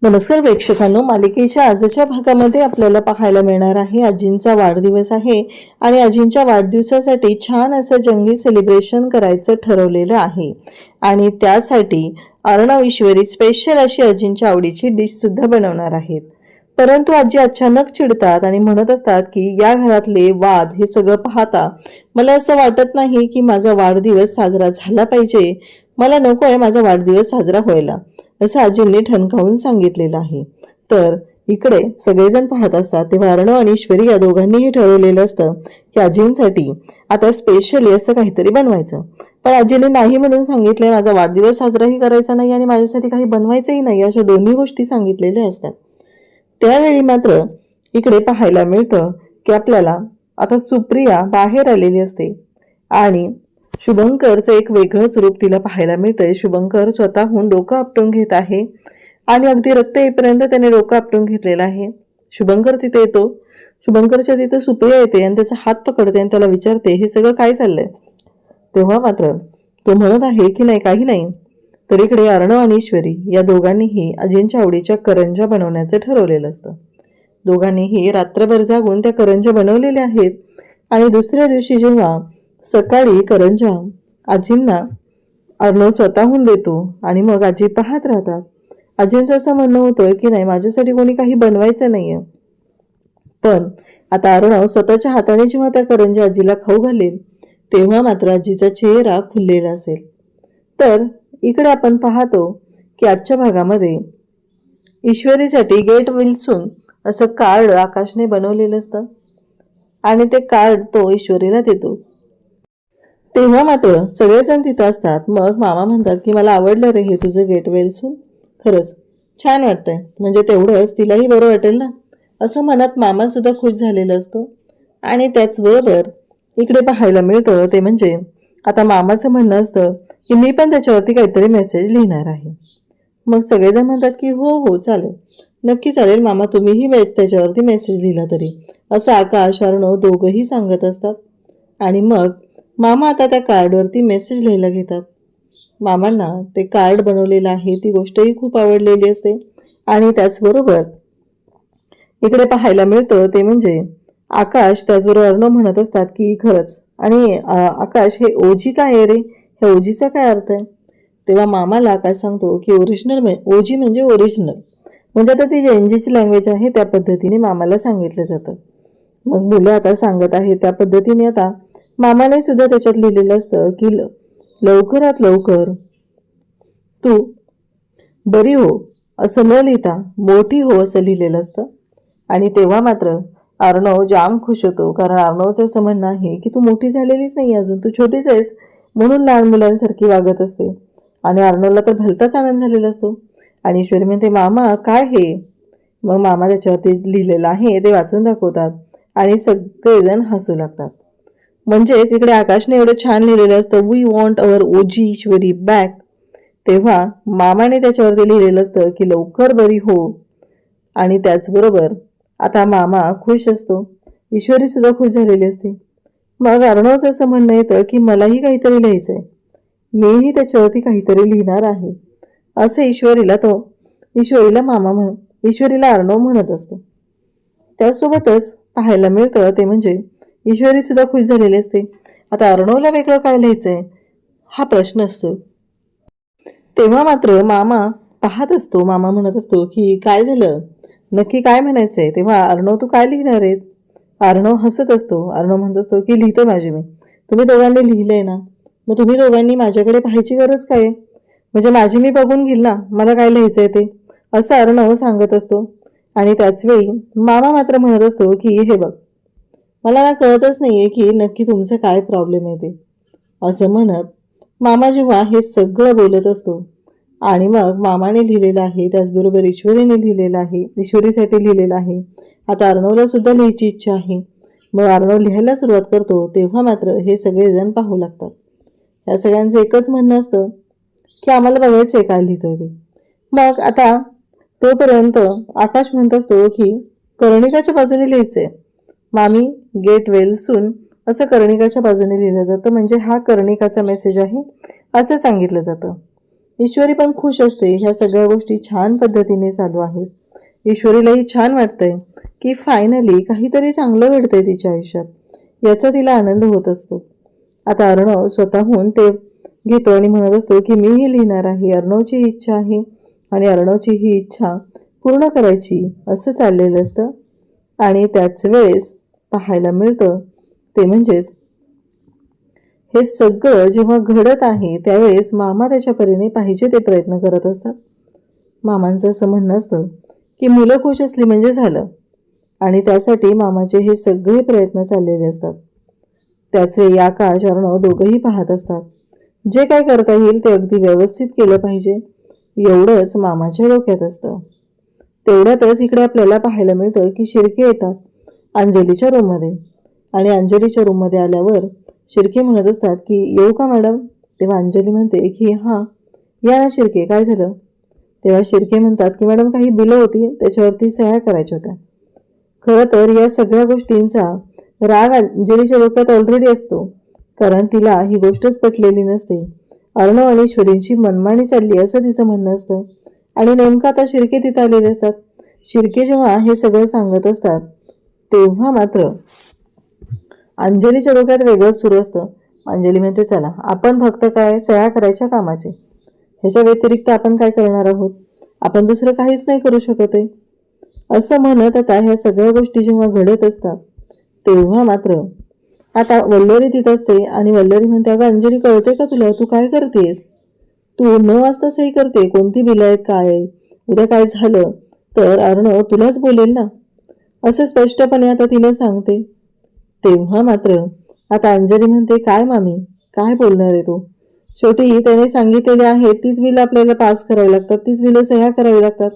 नमस्कार प्रेक्षकांनो, मालिकेच्या आजच्या भागामध्ये आपल्याला पाहायला मिळणार आहे आजींचा वाढदिवस आहे आणि आजींच्या वाढदिवसासाठी छान असं जंगी सेलिब्रेशन करायचं ठरवलेलं आहे आणि त्यासाठी अर्णव ईश्वरी स्पेशल अशी आजींच्या आवडीची डिश सुद्धा बनवणार आहेत. परंतु आजी अचानक चिडतात आणि म्हणत असतात की या घरातले वाद हे सगळं पाहता मला असं वाटत नाही की माझा वाढदिवस साजरा झाला पाहिजे. मला नको आहे माझा वाढदिवस साजरा व्हायला, असं आजींनी ठणकावून सांगितलेलं आहे. तर इकडे सगळेजण पाहत असतात तेव्हा अर्णव आणि ईश्वरी या दोघांनीही ठरवलेलं असतं की आजींसाठी आता स्पेशली असं काहीतरी बनवायचं. पण आजीने नाही म्हणून सांगितलंय, माझा वाढदिवस साजराही करायचा नाही आणि माझ्यासाठी काही बनवायचंही नाही, अशा दोन्ही गोष्टी सांगितलेल्या असतात. त्यावेळी मात्र इकडे पाहायला मिळतं की आपल्याला आता सुप्रिया बाहेर आलेली असते आणि शुभंकरचं एक वेगळंच रूप तिला पाहायला मिळतंय. शुभंकर स्वतःहून डोकं आपटून घेत आहे आणि अगदी रक्त येईपर्यंत त्याने डोकं आपटून घेतलेलं आहे. शुभंकर तिथे येतो. शुभंकरच्या तिथे सुप्रिया येते आणि त्याचा हात पकडते आणि त्याला विचारते हे सगळं काय चाललंय. तेव्हा मात्र तो म्हणत आहे की नाही, काही नाही. तर इकडे अर्णव आणि ईश्वरी या दोघांनीही आजींच्या आवडीच्या करंजा बनवण्याचं ठरवलेलं असतं. दोघांनीही रात्रभर जागून त्या करंजा बनवलेल्या आहेत आणि दुसऱ्या दिवशी जेव्हा सकाळी करंजा आजींना अर्णव स्वतःहून देतो आणि मग आजी पाहत राहतात. आजींचं असं म्हणणं होतं की नाही, माझ्यासाठी कोणी काही बनवायचं नाहीये. पण आता अर्णव स्वतःच्या हाताने जेव्हा त्या करंजा आजीला खाऊ घालेल तेव्हा मात्र आजीचा चेहरा खुललेला असेल. तर इकडे आपण पाहतो की आजच्या भागामध्ये ईश्वरीसाठी गेट विल्सून असं कार्ड आकाशने बनवलेलं असतं आणि ते कार्ड तो ईश्वरीला देतो. तेव्हा मात्र सगळेजण तिथं असतात. मग मामा म्हणतात की मला आवडलं रे हे तुझं गेट वेल्सून, खरंच छान वाटतंय, म्हणजे तेवढंच तिलाही बरं वाटेल ना, असं म्हणत मामा सुद्धा खुश झालेला असतो. आणि त्याचबरोबर इकडे पाहायला मिळतं ते म्हणजे आता मामाचं म्हणणं असतं की मी पण त्याच्यावरती काहीतरी मेसेज लिहिणार आहे. मग सगळेजण म्हणतात की हो हो चालेल, नक्की चालेल मामा, तुम्हीही त्याच्यावरती मेसेज लिहिला तरी, असं आकाश अर्णव दोघंही सांगत असतात. आणि मग मामा आता त्या कार्डवरती मेसेज लिहायला घेतात. मामांना ते कार्ड बनवलेलं आहे ती गोष्टही खूप आवडलेली असते. आणि त्याचबरोबर इकडे पाहायला मिळतं ते म्हणजे आकाश त्याचबरोबर अर्णव म्हणत असतात की खरंच, आणि आकाश हे ओजी काय आहे रे, हे ओजीचा काय अर्थ आहे. तेव्हा मामाला आकाश सांगतो की ओरिजिनल ओजी म्हणजे ओरिजिनल, म्हणजे आता ती जेएनजीची लँग्वेज आहे त्या पद्धतीने मामाला सांगितलं जातं. मग मुलं आता सांगत आहे त्या पद्धतीने आता मामाने सुद्धा त्याच्यात लिहिलेलं असतं की लवकरात लवकर तू बरी हो असं न लिहिता मोठी हो असं लिहिलेलं असतं. आणि तेव्हा मात्र अर्णव जाम खुश होतो, कारण अर्णवचं असं म्हणणं आहे की तू मोठी झालेलीच नाही अजून, तू छोटीच आहेस, म्हणून लहान मुलांसारखी वागत असते. आणि अर्णवला तर भलताच आनंद झालेला असतो. आणि ईश्वरी म्हणते मामा काय हे. मग मामा त्याच्यावरती लिहिलेलं आहे ते वाचून दाखवतात आणि सगळेजण हसू लागतात. म्हणजेच इकडे आकाशने एवढं छान लिहिलेलं असतं वी वॉन्ट अवर ओजी ईश्वरी बॅक, तेव्हा मामाने त्याच्यावरती लिहिलेलं असतं की लवकर बरी हो. आणि त्याचबरोबर आता मामा खुश असतो, ईश्वरी सुद्धा खुश झालेली असते. मग अर्णवचं असं म्हणणं येतं की मलाही काहीतरी लिहायचंय, मीही त्याच्यावरती काहीतरी लिहिणार आहे, असं ईश्वरीला अर्णव म्हणत असतो. त्यासोबतच पाहायला मिळतं ते म्हणजे ईश्वरी सुद्धा खुश झालेली असते. आता अर्णवला वेगळं काय लिहायचंय हा प्रश्न असतो. तेव्हा मात्र मामा पाहत असतो, मामा म्हणत असतो की काय झालं, नक्की काय म्हणायचंय. तेव्हा अर्णव तू काय लिहिणार आहेस. अर्णव हसत असतो. अर्णव म्हणत असतो की लिहितो माझी मी, तुम्ही दोघांनी लिहिलंय ना, मग तुम्ही दोघांनी माझ्याकडे पाहायची गरज काय, म्हणजे माझी मी बघून घेईल ना मला काय लिहायचंय ते, असं अर्णव सांगत असतो. आणि त्याचवेळी मामा मात्र म्हणत असतो की हे बघ, मला ना कळतच नाहीये की नक्की तुमचं काय प्रॉब्लेम आहे ते, असं म्हणत मामा जेव्हा हे सगळं बोलत असतो आणि मग मामाने लिहिलेलं आहे त्याचबरोबर ईश्वरीने लिहिलेलं आहे, ईश्वरीसाठी लिहिलेलं आहे. आता अर्णवला सुद्धा लिहायची इच्छा आहे. मग अर्णव लिहायला सुरुवात करतो तेव्हा मात्र हे सगळेजण पाहू लागतात. या सगळ्यांचं एकच म्हणणं असतं की आम्हाला बघायचंय काय लिहितोय ते. मग आता तोपर्यंत आकाश म्हणत असतो की कर्णिकाच्या बाजूने लिहायचंय मामी, गेट वेल सून असं कर्णिकाच्या बाजूने लिहिलं जातं, म्हणजे हा कर्णिकाचा मेसेज आहे असं सांगितलं जातं. ईश्वरी पण खुश असते. ह्या सगळ्या गोष्टी छान पद्धतीने चालू आहेत. ईश्वरीलाही छान वाटतंय की फायनली काहीतरी चांगलं घडतंय तिच्या आयुष्यात, याचा तिला आनंद होत असतो. आता अर्णव स्वतःहून ते घेतो आणि म्हणत असतो की मीही लिहिणार आहे. अर्णवची ही इच्छा आहे आणि अर्णवची ही इच्छा पूर्ण करायची असं चाललेलं असतं. आणि त्याच वेळेस पाहायला मिळतं ते म्हणजेच हे सगळं जेव्हा घडत आहे त्यावेळेस मामा त्याच्या परीने पाहिजे ते प्रयत्न करत असतात. मामांचं असं म्हणणं असतं की मुलं खुश असली म्हणजे झालं आणि त्यासाठी मामाचे हे सगळे प्रयत्न चाललेले असतात. त्याचवेळी आकाश अर्णव दोघंही पाहत असतात. जे काय करता येईल ते अगदी व्यवस्थित केलं पाहिजे एवढंच मामाच्या डोक्यात असतं. तेवढ्यातच इकडे आपल्याला पाहायला मिळतं की शिर्के येतात अंजलीच्या रूममध्ये आणि अंजलीच्या रूममध्ये आल्यावर शिर्के म्हणत असतात की येऊ का मॅडम. तेव्हा अंजली म्हणते की हां या ना शिर्के, काय झालं. तेव्हा शिर्के म्हणतात की मॅडम काही बिलं होती त्याच्यावरती सह्या करायच्या होत्या. खरं तर या सगळ्या गोष्टींचा राग अंजलीच्या डोक्यात ऑलरेडी असतो, कारण तिला ही गोष्टच पटलेली नसते. अर्णव आणि ईश्वरींची मनमानी चालली असं तिचं म्हणणं असतं. आणि नेमकं आता शिर्के तिथं आलेले असतात. शिर्के जेव्हा हे सगळं सांगत असतात तेव्हा मात्र अंजलीच्या डोक्यात वेगळंच सुरू असतं. अंजली म्हणते चला आपण फक्त काय सह्या करायच्या कामाचे, ह्याच्या व्यतिरिक्त आपण काय करणार आहोत, आपण दुसरं काहीच नाही करू शकत आहे असं म्हणत आता ह्या सगळ्या गोष्टी जेव्हा घडत असतात तेव्हा मात्र आता वल्लरी तिथं असते आणि वल्लरी म्हणते अगं अंजली कळते का तुला, तू काय करतेस, तू 9 वाजता सही करते, कोणती बिलं आहेत काय आहे, उद्या काय झालं तर अर्णव तुलाच बोलेल ना, असं स्पष्टपणे आता तिला सांगते. तेव्हा मात्र आता अंजली म्हणते काय मामी काय बोलणार आहे तू, शेवटी त्याने सांगितलेले आहे तीच बिलं आपल्याला पास करावी लागतात, तीच बिलं सह्या करावी लागतात.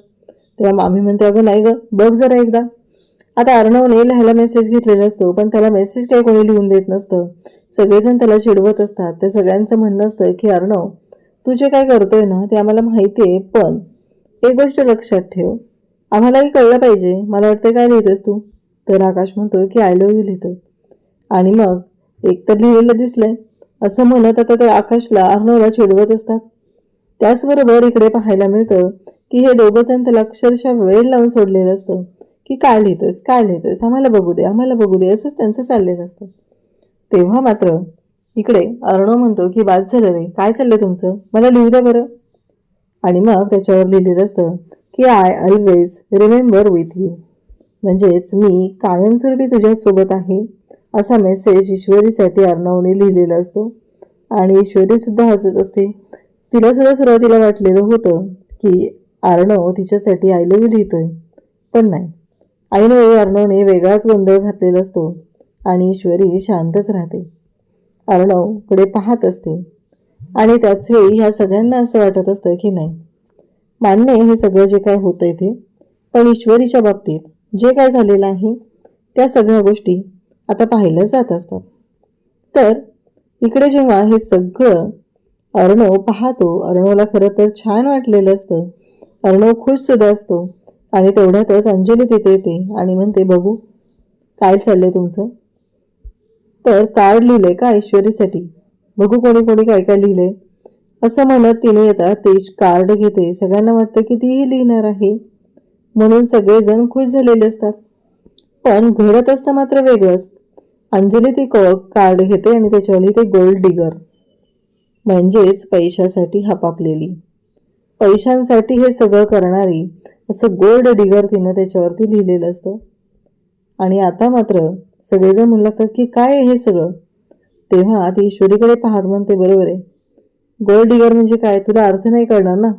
तेव्हा मामी म्हणते अगं नाही ग बघ जरा एकदा. आता अर्णवने लिहायला मेसेज घेतलेला असतो पण त्याला मेसेज काही कोणी लिहून देत नसतं. सगळेजण त्याला चिडवत असतात. त्या सगळ्यांचं म्हणणं असतं की अर्णव तू जे काय करतोय ना ते आम्हाला माहिती आहे, पण एक गोष्ट लक्षात ठेव, आम्हालाही कळलं पाहिजे. मला वाटतं काय लिहितेस तू. तर आकाश म्हणतोय की आय लव्ह यू लिहितोय आणि मग एक तर लिहिलेलं दिसलंय असं म्हणत आता ते आकाशला अर्णवला चिडवत असतात. त्याचबरोबर इकडे पाहायला मिळतं की हे दोघं जण त्याला अक्षरशः वेळ लावून सोडलेलं असतं की काय लिहितोयस काय लिहितोयस, आम्हाला बघू दे आम्हाला बघू दे, असंच त्यांचं चाललेलं असतं. तेव्हा मात्र इकडे अर्णव म्हणतो की बाद झालं रे, काय चाललंय तुमचं, मला लिहू द्या बरं. आणि मग त्याच्यावर लिहिलेलं असतं की I always remember with you, म्हणजेच मी कायमस्वरूपी तुझ्यासोबत आहे असा मेसेज ईश्वरीसाठी अर्णवने लिहिलेला असतो. आणि ईश्वरी सुद्धा हसत असते. तिला सुद्धा सुरुवातीला वाटलेलं होतं की अर्णव तिच्यासाठी आय लव्ह यू लिहितोय, पण नाही. ऐनवेळी अर्णवने वेगळाच गोंधळ घातलेला असतो आणि ईश्वरी शांतच राहते. अर्णवकडे पाहत असते आणि त्याच वेळी ह्या सगळ्यांना असं वाटत असतं की नाही मान्य हे सगळं जे काय होतंय ते, पण ईश्वरीच्या बाबतीत जे काय झालेलं आहे त्या सगळ्या गोष्टी आता पाहिल्या जात असतात. तर इकडे जेव्हा हे सगळं अर्णव पाहतो, अर्णवला खरं तर छान वाटलेलं असतं. अर्णव खुश सुद्धा असतो आणि तेवढ्यातच अंजली तिथे येते आणि म्हणते बघू काय चाललंय तुमचं. तर कार्ड लिहिलंय का ईश्वरीसाठी, बघू कोणी कोणी काय काय लिहिलंय असं म्हणत तिने येतात ते कार्ड घेते. सगळ्यांना वाटतं की तीही लिहिणार आहे म्हणून सगळेजण खुश झालेले असतात. पण घडत असतं मात्र वेगळंच. अंजली ती कार्ड घेते आणि त्याच्यावर लिहिते गोल्ड डिगर, म्हणजेच पैशासाठी हपापलेली, पैशांसाठी हे सगळं करणारी असं गोल्ड डिगर तिनं त्याच्यावरती लिहिलेलं असतं. आणि आता मात्र सगळेजण म्हणू लागतात की काय आहे हे सगळं. तेव्हा ती ईश्वरीकडे पाहत म्हणते बरोबर आहे, गोल्ड डिगर म्हणजे काय तुला अर्थ नाही कळणार ना,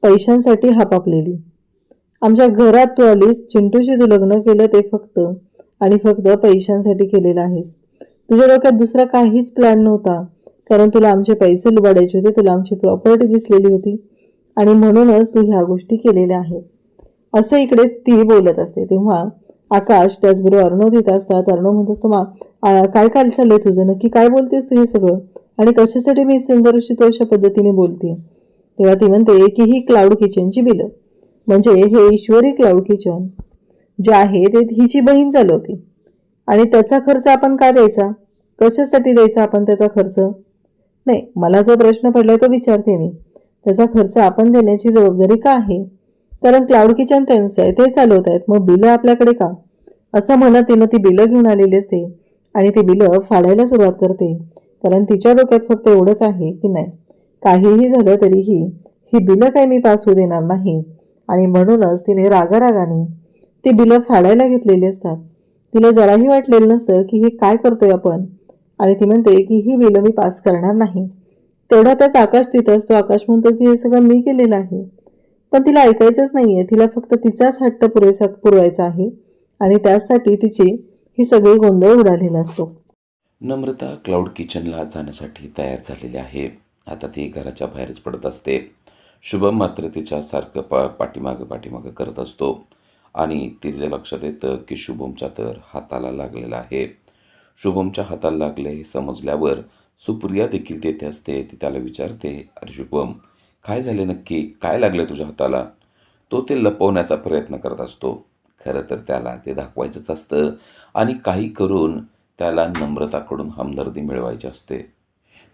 पैशांसाठी हपापलेली. आमच्या घरात तू आलीस, चिंटूशी तू लग्न केलं ते फक्त आणि फक्त पैशांसाठी केलेलं आहेस. तुझ्या डोक्यात दुसरा काहीच प्लॅन नव्हता, कारण तुला आमचे पैसे लुबाडायचे होते, तुला आमची प्रॉपर्टी दिसलेली होती आणि म्हणूनच तू ह्या गोष्टी केलेल्या आहेत असं इकडे ती बोलत असते. तेव्हा आकाश त्याचबरोबर अर्णव तिथं असतात. अर्णव म्हणत असतो काय काय चाललंय तुझं, नक्की काय बोलतेस तू हे सगळं आणि कशासाठी मी सुंदरशी तो अशा पद्धतीने बोलते. तेव्हा ती म्हणते की ही क्लाउड किचनची बिलं, म्हणजे हे ईश्वरी क्लाउड किचन जे आहे ते हिची बहीण चालवते आणि त्याचा खर्च आपण का द्यायचा, कशासाठी द्यायचा आपण त्याचा खर्च. नाही, मला जो प्रश्न पडलाय तो विचारते मी, त्याचा खर्च आपण देण्याची जबाबदारी का आहे? कारण क्लाउड किचन त्यांचं आहे, ते चालवत आहेत, मग बिलं आपल्याकडे का? असं म्हणत तिनं ती बिलं घेऊन आलेली असते आणि ती बिलं फाडायला सुरुवात करते. कारण तिच्या डोक्यात फक्त एवढंच आहे की नाही, काहीही झालं तरीही ही बिलं काही मी पास होऊ देणार नाही. आणि म्हणूनच तिने रागारागाने ती बिलं फाडायला घेतलेली असतात. तिला जराही वाटलेलं नसतं की हे काय करतोय आपण, आणि ती म्हणते की ही बिलं मी पास करणार नाही. तेवढ्यातच आकाश तिथं असतो. आकाश म्हणतो की हे सगळं मी केलेलं आहे. पण तिला ऐकायचंच नाहीये. तिला फक्त तिचाच हट्ट पुरवायचा आहे आणि त्यासाठी तिची ही सगळी गोंधळ उडालेला असतो. नम्रता क्लाउड किचनला जाण्यासाठी तयार झालेली आहे. आता ती घराच्या बाहेरच पडत असते. शुभम मात्र तिच्यासारखं पाठीमागं करत असतो आणि तिच्या लक्षात येतं की शुभमच्या तर हाताला लागलेला आहे. शुभमच्या हाताला लागले हे समजल्यावर सुप्रिया देखील तेथे असते. ती त्याला विचारते, "अरे शुभम, काय झाले नक्की? काय लागले तुझ्या हाताला?" तो ते लपवण्याचा प्रयत्न करत असतो. खरं तर त्याला ते दाखवायचंच असतं आणि काही करून त्याला नम्रताकडून हमदर्दी मिळवायची असते.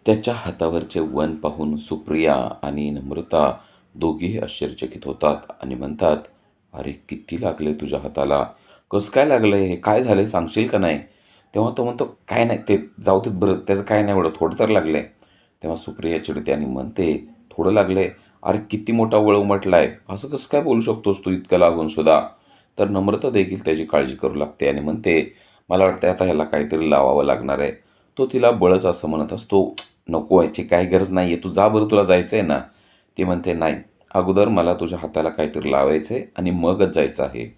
त्याच्या हातावरचे वण पाहून सुप्रिया आणि नम्रता दोघीही आश्चर्यचकित होतात आणि म्हणतात, "अरे किती लागले तुझ्या हाताला? कसं काय लागलंय हे? काय झालंय सांगशील का नाही?" तेव्हा तो म्हणतो, "काय नाही, ते जाऊ देत बरं, त्याचं काय नाही एवढं, थोडं तर लागलंय." तेव्हा सुप्रिया चिडते आणि म्हणते, "थोडं लागलंय? अरे किती मोठा वळ उमटलाय. असं कसं काय बोलू शकतोस तू इतकं लागून सुद्धा?" तर नम्रता देखील त्याची काळजी करू लागते आणि म्हणते, "मला वाटतंय आता ह्याला काहीतरी लावावं लागणार आहे." तो तिला बळच असं म्हणत असतो, "नको, याची काही गरज नाही आहे. तू जा बरं, तुला जायचं आहे ना?" ती म्हणते, "नाही, अगोदर मला तुझ्या हाताला काहीतरी लावायचं आहे आणि मगच जायचं आहे."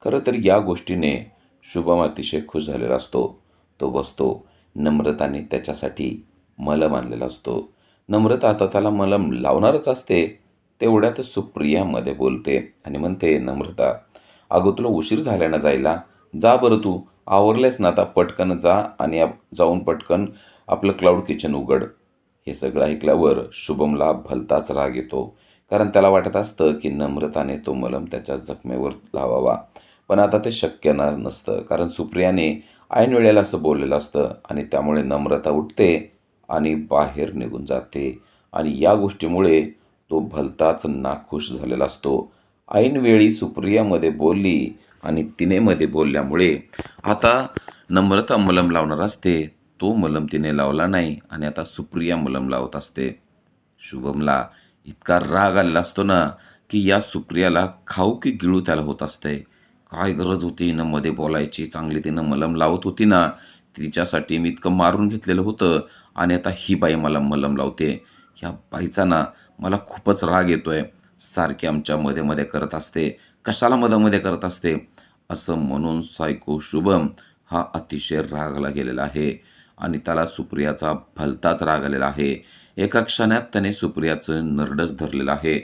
खरं तर या गोष्टीने शुभम अतिशय खुश झालेला असतो. तो बसतो. नम्रताने त्याच्यासाठी मलम आणलेला असतो. नम्रता आता त्याला मलम लावणारच असते. तेवढ्यातच सुप्रिया मध्ये बोलते आणि म्हणते, "नम्रता, अगं तुला उशीर झाला ना जायला. जा बरं तू. आवरलंयस ना आता, पटकन जा आणि जाऊन पटकन आपलं क्लाउड किचन उघड." हे सगळं ऐकल्यावर शुभमला भलताच राग येतो. कारण त्याला वाटत असतं की नम्रताने तो मलम त्याच्या जखमेवर लावावा. पण आता ते शक्य नसतं. कारण सुप्रियाने ऐन वेळेला असं बोललेलं असतं आणि त्यामुळे नम्रता उठते आणि बाहेर निघून जाते आणि या गोष्टीमुळे तो भलताच नाखुश झालेला असतो. ऐनवेळी सुप्रियामध्ये बोलली आणि तिने मध्ये बोलल्यामुळे आता नम्रता मलम लावणार असते. तो मलम तिने लावला नाही आणि आता सुप्रिया मलम लावत असते. शुभमला इतका राग आलेला असतो ना, की या सुप्रियाला खाऊ की गिळू त्याला होत असतंय. काय गरज होती हिनं मध्ये बोलायची? चांगली तिनं मलम लावत होती ना. तिच्यासाठी मी इतकं मारून घेतलेलं होतं आणि आता ही बाई मला मलम लावते. ह्या बाईचा ना मला खूपच राग येतोय. सारखी आमच्या मध्ये-मध्ये करत असते. कशाला मध्ये-मध्ये करत असते? असं म्हणून सायको शुभम हा अतिशय रागावला गेलेला आहे आणि त्याला सुप्रियाचा भलताच राग आलेला आहे. एका क्षणात त्याने सुप्रियाचं नरडच धरलेलं आहे.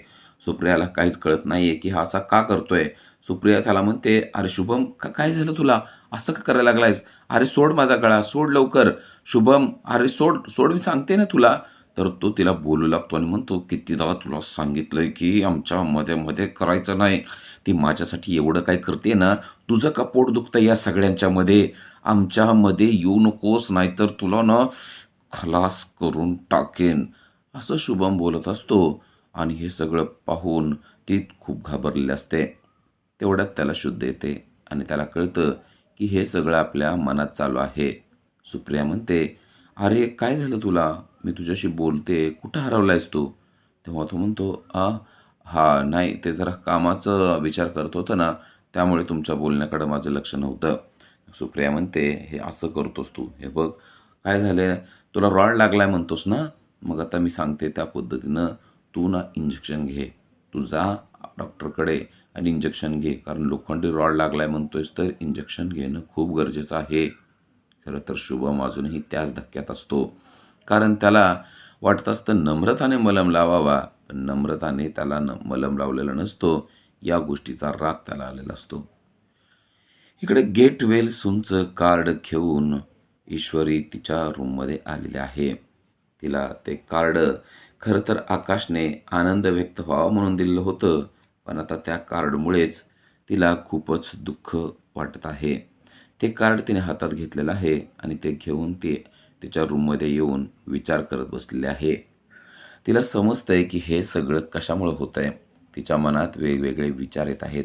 सुप्रियाला काहीच कळत नाहीये, की हा असा का करतोय? सुप्रिया त्याला म्हणते, "अरे शुभम, काय झालं तुला? असं का करायला लागलायस? अरे सोड माझा गळा, सोड लवकर. शुभम, अरे सोड, सोड मी सांगते ना तुला." तर तो तिला बोलू लागतो आणि म्हणतो, "कितीदा तुला सांगितलंय, की आमच्या मध्ये-मध्ये करायचं नाही. ती माझ्यासाठी एवढं काय करते ना, तुझं का पोट दुखतंय या सगळ्यांच्यामध्ये? आमच्यामध्ये येऊ नकोस, नाहीतर तुला ना खलास करून टाकेन." असं शुभम बोलत असतो आणि हे सगळं पाहून ती खूप घाबरलेली असते. तेवढ्यात त्याला शुद्ध येते आणि त्याला कळतं, की हे सगळं आपल्या मनात चालू आहे. सुप्रिया म्हणते, "अरे काय झालं तुला? मी तुझ्याशी बोलते. कुठं हरवलायस तू?" तेव्हा तो म्हणतो, हां, नाही, ते जरा कामाचा विचार करत होतं ना, त्यामुळे तुमच्या बोलण्याकडं माझं लक्ष नव्हतं." सुप्रिया म्हणते, "हे असं करतोस तू. हे बघ, काय झालंय, तुला रॉड लागलाय म्हणतोस ना, मग आता मी सांगते त्या पद्धतीनं तू ना इंजेक्शन घे. तू जा डॉक्टरकडे आणि इंजेक्शन घे. कारण लोखंडी रॉड लागलाय म्हणतोयस तर इंजेक्शन घेणं खूप गरजेचं आहे." खरं तर शुभम अजूनही त्याच धक्क्यात असतो. कारण त्याला वाटत असतं नम्रताने मलम लावावा, पण नम्रताने त्याला मलम लावलेला नसतो. या गोष्टीचा राग त्याला आलेला असतो. इकडे गेट वेल सूनचं कार्ड घेऊन ईश्वरी तिच्या रूममध्ये आलेली आहे. तिला ते कार्ड खरं तर आकाशने आनंद व्यक्त व्हावा म्हणून दिलेलं होतं, पण आता त्या कार्डमुळेच तिला खूपच दुःख वाटत आहे. ते कार्ड तिने हातात घेतलेलं आहे आणि ते घेऊन ती तिच्या रूममध्ये येऊन विचार करत बसलेली आहे. तिला समजतंय की हे सगळं कशामुळं होतंय. तिच्या मनात वेगवेगळे विचार येत आहेत.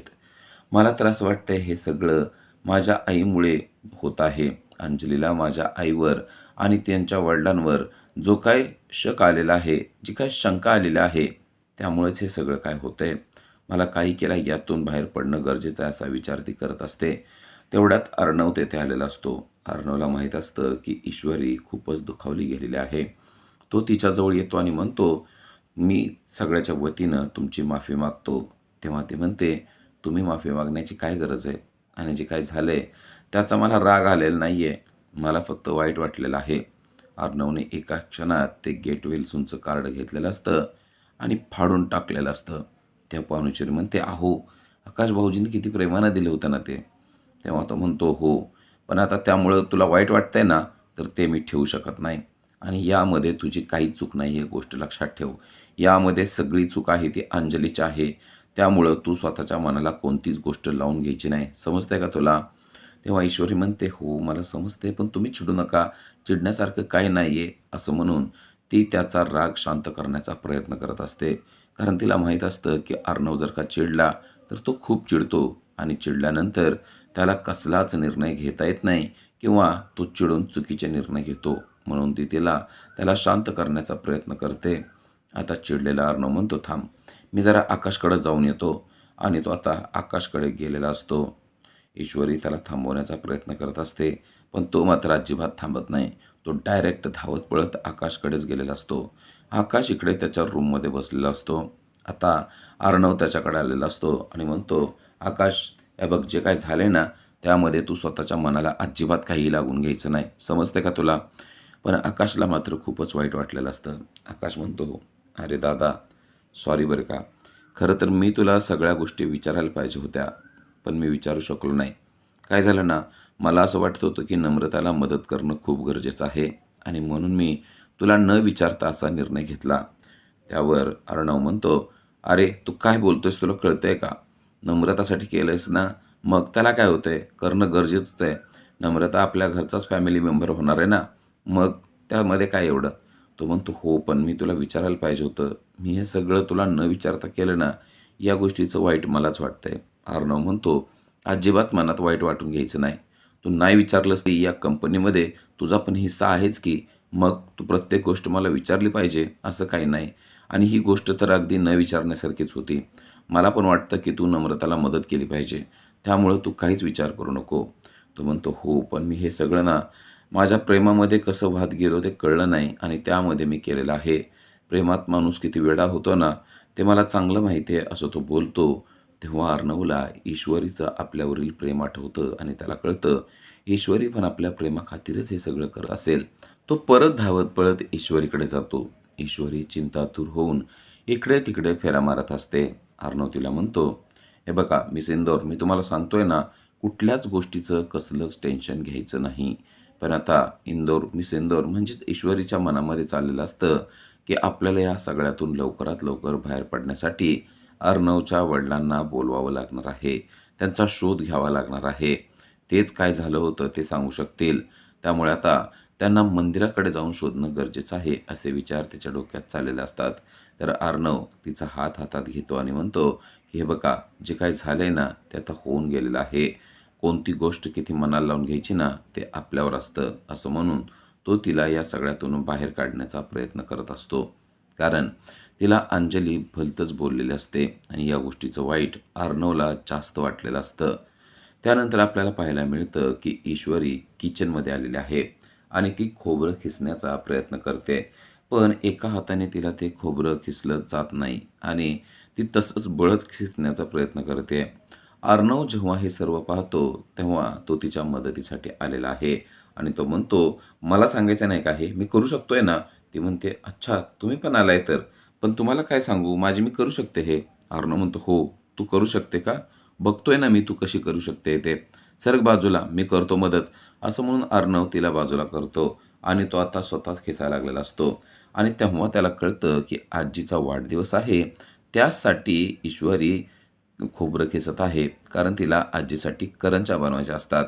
मला तर असं वाटतंय हे सगळं माझ्या आईमुळे होत आहे. अंजलीला माझ्या आईवर आणि त्यांच्या वडिलांवर जो काही शक आलेला आहे, जी काही शंका आलेली आहे, त्यामुळेच हे सगळं काय होतंय. मला काही केला यातून बाहेर पडणं गरजेचं आहे असा विचार ती करत असते. तेवढ्यात अर्णव तेथे आलेला असतो. अर्णवला माहीत असतं की ईश्वरी खूपच दुखावली गेलेली आहे. तो तिच्याजवळ येतो आणि म्हणतो, "मी सगळ्याच्या वतीनं तुमची माफी मागतो." तेव्हा ती म्हणते, "तुम्ही माफी मागण्याची काय गरज आहे? आणि जे काही झालंय त्याचा मला राग आलेला नाही आहे. मला फक्त वाईट वाटलेलं आहे." अर्णवने एका क्षणात ते गेट वेल्सचं कार्ड घेतलेलं असतं आणि फाडून टाकलेलं असतं. त्या पाहुणेश्वरी म्हणते, "अहो, आकाश भाऊजींनी किती प्रेमानं दिलं होतं ना ते." तेव्हा तो म्हणतो, "हो, पण आता त्यामुळं तुला वाईट वाटतंय ना, तर ते मी ठेवू शकत नाही. आणि यामध्ये तुझी काहीच चूक नाही आहे, गोष्ट लक्षात ठेव. यामध्ये सगळी चूक आहे ती अंजलीची आहे. त्यामुळं तू स्वतःच्या मनाला कोणतीच गोष्ट लावून घ्यायची नाही. समजतंय का तुला?" तेव्हा ईश्वरी म्हणते, "हो, मला समजते, पण तुम्ही चिडू नका. चिडण्यासारखं काही नाही आहे." असं म्हणून ती त्याचा राग शांत करण्याचा प्रयत्न करत असते. कारण तिला माहीत असतं, की अर्णव जर का चिडला, तर तो खूप चिडतो आणि चिडल्यानंतर त्याला कसलाच निर्णय घेता येत नाही किंवा तो चिडून चुकीचे निर्णय घेतो. म्हणून ती त्याला शांत करण्याचा प्रयत्न करते. आता चिडलेला अर्णव म्हणतो, "थांब, मी जरा आकाशकडे जाऊन येतो." आणि तो आता आकाशकडे गेलेला असतो. ईश्वरी त्याला थांबवण्याचा प्रयत्न करत असते, पण तो मात्र अजिबात थांबत नाही. तो डायरेक्ट धावत पळत आकाशकडेच गेलेला असतो. आकाश इकडे त्याच्या रूममध्ये बसलेला असतो. आता अर्णव त्याच्याकडे आलेला असतो आणि म्हणतो, "आकाश, हे बघ, जे काही झाले ना, त्यामध्ये तू स्वतःच्या मनाला अजिबात काहीही लागून घ्यायचं नाही. समजतंय का तुला?" पण आकाशला मात्र खूपच वाईट वाटलेलं असतं. आकाश म्हणतो, "अरे दादा, सॉरी बरं का. खरं तर मी तुला सगळ्या गोष्टी विचारायला पाहिजे होत्या, पण मी विचारू शकलो नाही. काय झालं ना, मला असं वाटत होतं की नम्रताला मदत करणं खूप गरजेचं आहे आणि म्हणून मी तुला न विचारता असा निर्णय घेतला." त्यावर अर्णव म्हणतो, "अरे, तू काय बोलतोयस? तुला कळतंय का? नम्रतासाठी केलंयस ना, मग त्याला काय होतंय? करणं गरजेचंच आहे. नम्रता आपल्या घरचाच फॅमिली मेंबर होणार आहे ना, मग त्यामध्ये काय एवढं?" तो म्हणतो, "हो, पण मी तुला विचारायला पाहिजे होतं. मी हे सगळं तुला न विचारता केलं ना, या गोष्टीचं वाईट मलाच वाटतंय." अर्णव म्हणतो, "अजिबात मनात वाईट वाटून घ्यायचं नाही. तू नाही विचारलंस तरी या कंपनीमध्ये तुझा पण हिस्सा आहेच की. मग तू प्रत्येक गोष्ट मला विचारली पाहिजे असं काही नाही. आणि ही गोष्ट तर अगदी न विचारण्यासारखीच होती. मला पण वाटतं की तू नम्रताला मदत केली पाहिजे. त्यामुळं तू काहीच विचार करू नको." तो म्हणतो, "हो, पण मी हे सगळं ना माझ्या प्रेमामध्ये कसं वाहत गेलो ते कळलं नाही आणि त्यामध्ये मी केलेलं आहे. प्रेमात माणूस किती वेडा होतो ना, ते मला चांगलं माहिती आहे." असं तो बोलतो. तेव्हा अर्णवला ईश्वरीचं आपल्यावरील प्रेम आठवतं आणि त्याला कळतं, ईश्वरी पण आपल्या प्रेमाखातीरच हे सगळं करत असेल. तो परत धावत पळत ईश्वरीकडे जातो. ईश्वरी चिंतातूर होऊन इकडे-तिकडे फेऱ्या मारत असते. अर्णव तिला म्हणतो, "हे बघा मिस इंदौर, मी तुम्हाला सांगतोय ना, कुठल्याच गोष्टीचं कसलंच टेन्शन घ्यायचं नाही." पण आता मिस इंदौर म्हणजेच ईश्वरीच्या मनामध्ये चाललेलं असतं, की आपल्याला या सगळ्यातून लवकरात लवकर बाहेर पडण्यासाठी अर्णवच्या वडिलांना बोलवावं लागणार आहे. त्यांचा शोध घ्यावा लागणार आहे. तेच काय झालं होतं ते सांगू शकतील. त्यामुळे आता त्यांना मंदिराकडे जाऊन शोधणं गरजेचं आहे, असे विचार त्याच्या डोक्यात चाललेले असतात. तर अर्णव तिचा हात हातात घेतो आणि म्हणतो, की "हे बघा, जे काही झालंय ना, ते आता होऊन गेलेलं आहे. कोणती गोष्ट किती मनाला लावून घ्यायची ना, ते आपल्यावर असतं." असं म्हणून तो तिला या सगळ्यातून बाहेर काढण्याचा प्रयत्न करत असतो. कारण तिला अंजली भलतंच बोललेली असते आणि या गोष्टीचं वाईट अर्णवला जास्त वाटलेलं असतं. त्यानंतर आपल्याला पाहायला मिळतं, की ईश्वरी किचनमध्ये आलेली आहे आणि ती खोबरं खिसण्याचा प्रयत्न करते. पण एका हाताने तिला ते खोबरं खिसलं जात नाही आणि ती तसंच बळच खिसण्याचा प्रयत्न करते. अर्णव जेव्हा हे सर्व पाहतो, तेव्हा तो तिच्या मदतीसाठी आलेला आहे आणि तो म्हणतो, "मला सांगायचं नाही का हे? मी करू शकतोय ना?" ती म्हणते, "अच्छा, तुम्ही पण आलाय तर. पण तुम्हाला काय सांगू, माझी मी करू शकते हे." अर्णव म्हणतो, "हो, तू करू शकते का? बघतोय ना मी तू कशी करू शकते ते. सरक बाजूला, मी करतो मदत." असं म्हणून अर्णव तिला बाजूला करतो आणि तो आता स्वतःच खेचायला लागलेला असतो आणि तेव्हा त्याला कळतं, की आजीचा वाढदिवस आहे. त्यासाठी ईश्वरी खोबरं खेचत आहे. कारण तिला आजीसाठी करंज्या बनवायच्या असतात.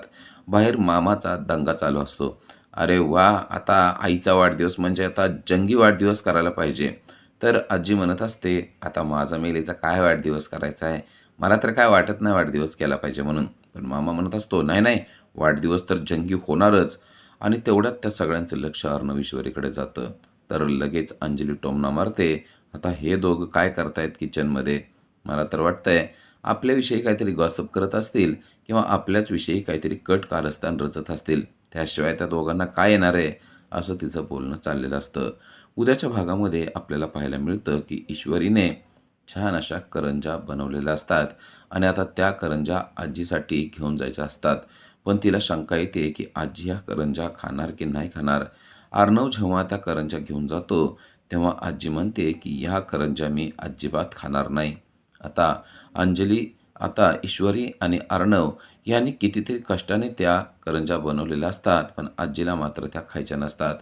बाहेर मामाचा दंगा चालू असतो. "अरे वाह! आता आईचा वाढदिवस म्हणजे आता जंगी वाढदिवस करायला पाहिजे." तर आजी म्हणत असते, "आता माझा मेलीचा काय वाढदिवस करायचा आहे? मला तर काय वाटत नाही वाढदिवस केला पाहिजे म्हणून." पण मामा म्हणत असतो, "नाही, नाही, वाढदिवस तर जंगी होणारच." आणि तेवढ्यात त्या सगळ्यांचं लक्ष अर्णव ईश्वरीकडे जातं. तर लगेच अंजली टोमणा मारते, "आता हे दोघं काय करतायत किचनमध्ये? मला तर वाटतंय आपल्याविषयी काहीतरी गॉसिप करत असतील किंवा आपल्याच विषयी काहीतरी कट कारस्थान रचत असतील. त्याशिवाय त्या दोघांना काय येणार आहे?" असं तिचं बोलणं चाललेलं असतं. उद्याच्या भागामध्ये आपल्याला पाहायला मिळतं की ईश्वरीने छान अशा करंज्या बनवलेल्या असतात आणि आता त्या करंज्या आजीसाठी घेऊन जायच्या असतात. पण तिला शंका येते की आजी ह्या करंज्या खाणार की नाही खाणार. अर्णव जेव्हा त्या करंज्या घेऊन जातो तेव्हा आजी म्हणते की ह्या करंज्या मी अजिबात खाणार नाही. आता अंजली आता ईश्वरी आणि अर्णव यांनी कितीतरी कष्टाने त्या करंज्या बनवलेल्या असतात, पण आजीला मात्र त्या खायच्या नसतात.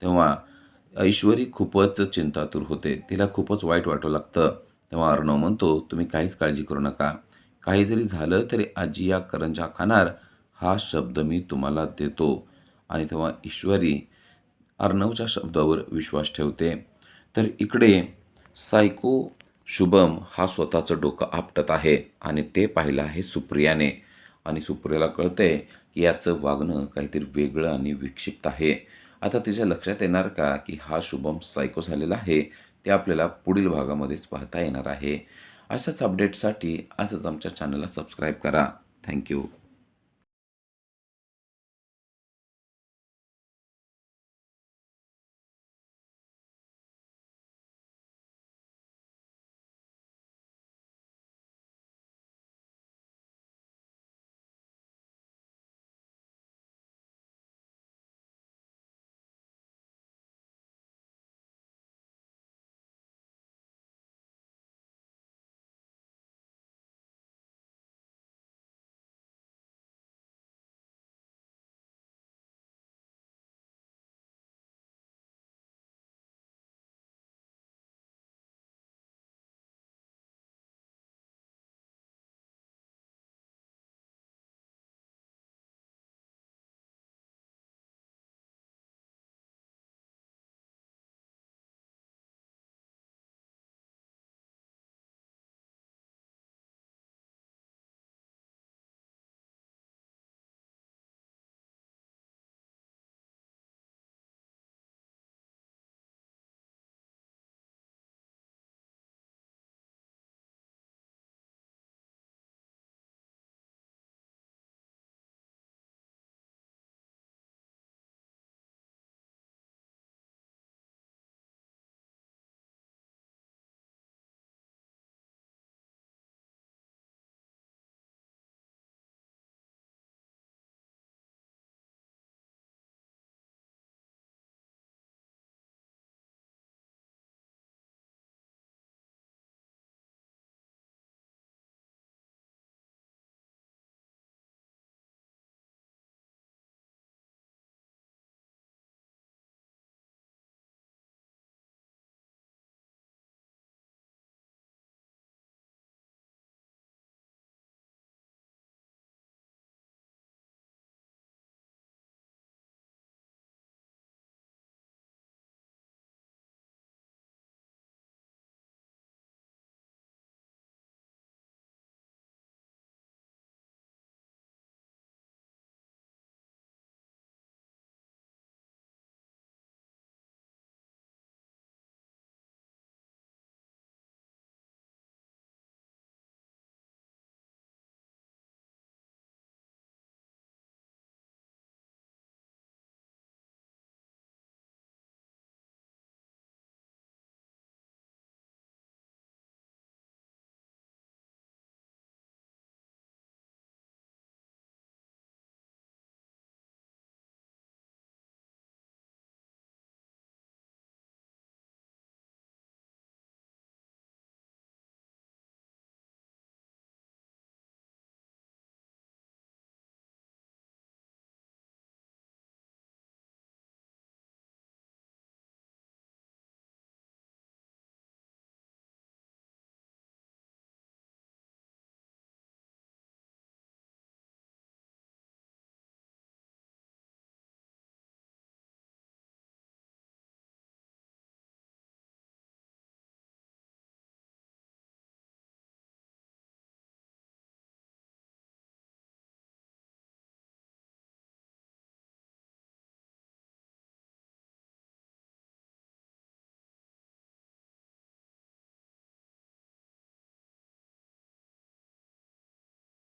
तेव्हा ईश्वरी खूपच चिंतातूर होते. तिला खूपच वाईट वाटू लागतं. तेव्हा अर्णव म्हणतो, "तुम्ही काहीच काळजी करू नका. काही जरी झालं तरी आजी या करंज्या खाणार, हा शब्द मी तुम्हाला देतो." आणि तेव्हा ईश्वरी अर्णवच्या शब्दावर विश्वास ठेवते. तर इकडे सायको शुभम हा स्वतःचं डोकं आपटत आहे आणि ते पाहिलं आहे सुप्रियाने आणि सुप्रियाला कळतंय की याचं वागणं काहीतरी वेगळं आणि विक्षिप्त आहे. आता तिच्या लक्षात येणार का की हा शुभम सायको झालेला आहे? ते आपल्याला पुढील भागामध्येच पाहता येणार आहे. अशाच अपडेट्ससाठी आजच आमच्या चॅनलला सबस्क्राईब करा. Thank you.